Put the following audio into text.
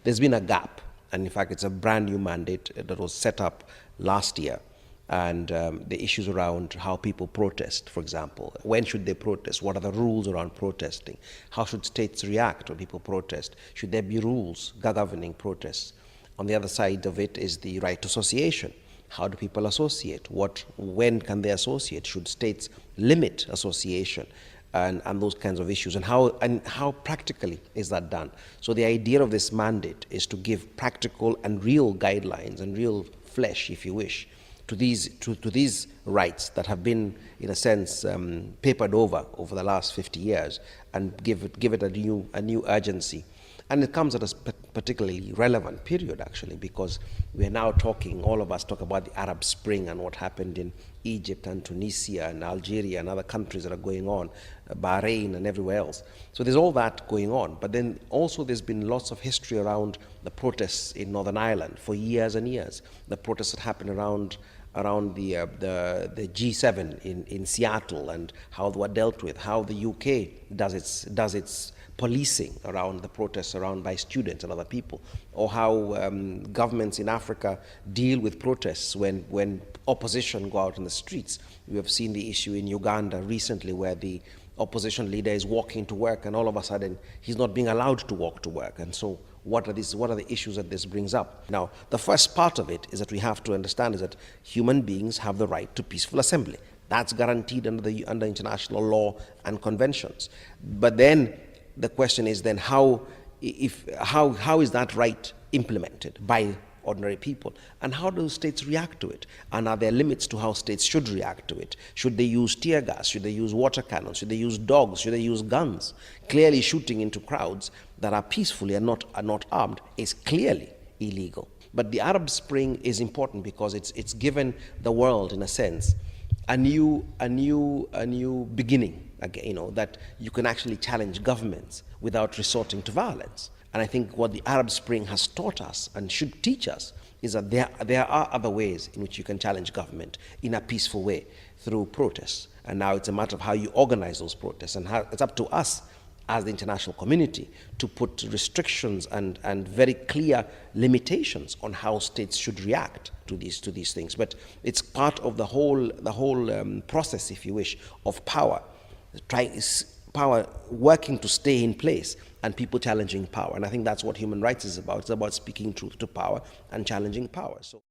There's been a gap, and in fact it's a brand new mandate that was set up last year, and the issues around how people protest, for example. When should they protest? What are the rules around protesting? How should states react when people protest? Should there be rules governing protests? On the other side of it is the right to association. How do people associate? When can they associate? Should states limit association? And those kinds of issues, and how practically is that done? So the idea of this mandate is to give practical and real guidelines and real flesh, if you wish, to these rights that have been, in a sense, papered over the last 50 years, and give it a new urgency. And it comes at a particularly relevant period, actually, because we are now all of us talk about the Arab Spring and what happened in Egypt and Tunisia and Algeria and other countries that are going on, Bahrain and everywhere else. So there's all that going on. But then also there's been lots of history around the protests in Northern Ireland for years and years. The protests that happened around the G7 in Seattle, and how they were dealt with, how the UK does its policing around the protests by students and other people, or how governments in Africa deal with protests when opposition go out in the streets. We have seen the issue in Uganda recently, where the opposition leader is walking to work, and all of a sudden he's not being allowed to walk to work. And so what are the issues that this brings up? Now, the first part of it is that we have to understand is that human beings have the right to peaceful assembly. That's guaranteed under international law and conventions. But then the question is then how is that right implemented by ordinary people, and how do states react to it, and are there limits to how states should react to it? Should they use tear gas? Should they use water cannons? Should they use dogs? Should they use guns? Clearly, shooting into crowds that are peacefully and not armed is clearly illegal. But the Arab Spring is important because it's given the world, in a sense, a new beginning. Again, that you can actually challenge governments without resorting to violence. And I think what the Arab Spring has taught us and should teach us is that there are other ways in which you can challenge government in a peaceful way through protests. And now it's a matter of how you organize those protests, and how it's up to us as the international community to put restrictions and very clear limitations on how states should react to these things. But it's part of the whole process, if you wish, of power working to stay in place, and people challenging power. And I think that's what human rights is about. It's about speaking truth to power and challenging power. So